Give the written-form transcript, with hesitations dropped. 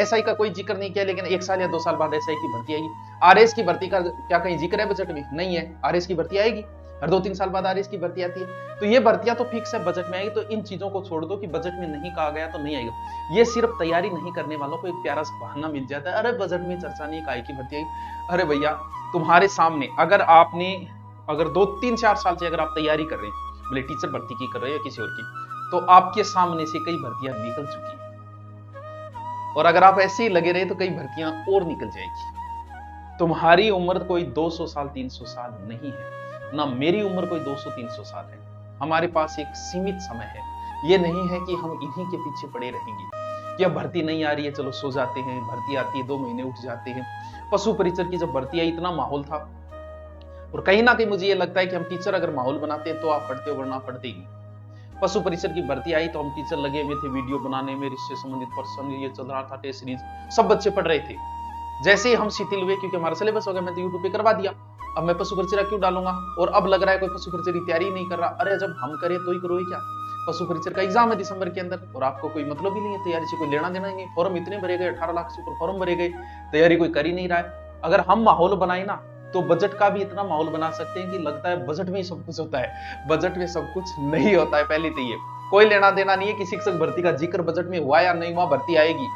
SI का कोई जिक्र नहीं किया, लेकिन 1 साल या 2 साल बाद एसआई की भर्ती आएगी। आरएस की भर्ती का क्या कहीं जिक्र है बजट में? नहीं है। आरएस की भर्ती आएगी, हर 2-3 साल बाद आरएस की भर्ती आती है। तो ये भर्तियां तो फिक्स है, बजट में आएगी। तो इन चीजों को छोड़ दो कि बजट में नहीं कहा गया तो नहीं आएगा। ये सिर्फ तैयारी नहीं करने वालों को एक प्यारा सा बहाना मिल जाता है, अरे बजट में चर्चा नहीं, काय की भर्ती आएगी। अरे भैया, तुम्हारे सामने अगर आपने 2-3-4 साल से अगर आप तैयारी कर रहे हैं, बोले टीचर भर्ती की कर रहे हैं या किसी और की, तो आपके सामने से कई भर्तियां निकल चुकी हैं, और अगर आप ऐसे ही लगे रहे तो कई भर्तियां और निकल जाएगी। तुम्हारी उम्र कोई 200 साल 300 साल नहीं है, ना मेरी उम्र कोई 200-300 साल है। हमारे पास एक सीमित समय है। ये नहीं है कि हम इन्हीं के पीछे पड़े रहेंगे कि अब भर्ती नहीं आ रही है चलो सो जाते हैं, भर्ती आती है 2 महीने उठ जाते हैं। पशु परिचर की जब भर्ती आई इतना माहौल था, और कहीं ना कहीं मुझे ये लगता है कि हम टीचर अगर माहौल बनाते हैं तो आप पढ़ते हो, वरना पढ़ते ही नहीं। पशु परिचर की भर्ती आई तो हम टीचर लगे हुए थे वीडियो बनाने में, इससे संबंधित पर्सन ये चल रहा था, टेस्ट सीरीज, सब बच्चे पढ़ रहे थे। जैसे ही हम शिथिल हुए, क्योंकि हमारा सिलेबस हो गया, मैं तो यूट्यूब पे करवा दिया, अब मैं पशु परिचर्या क्यों डालूंगा? और अब लग रहा है कोई पशु परिचर की तैयारी नहीं कर रहा। अरे जब हम करें तो ही करो क्या? पशु परिचर का एग्जाम है दिसंबर के अंदर, और आपको कोई मतलब ही नहीं है तैयारी से, कोई लेना देना ही नहीं। फॉर्म इतने भरे गए, 18 लाख से ऊपर फॉर्म भरे गए, तैयारी कोई कर ही नहीं रहा है। अगर हम माहौल बनाए ना, तो बजट का भी इतना माहौल बना सकते हैं कि लगता है बजट में ही सब कुछ होता है। बजट में सब कुछ नहीं होता है। पहले तो ये कोई लेना देना नहीं है कि शिक्षक भर्ती का जिक्र बजट में हुआ या नहीं हुआ, भर्ती आएगी।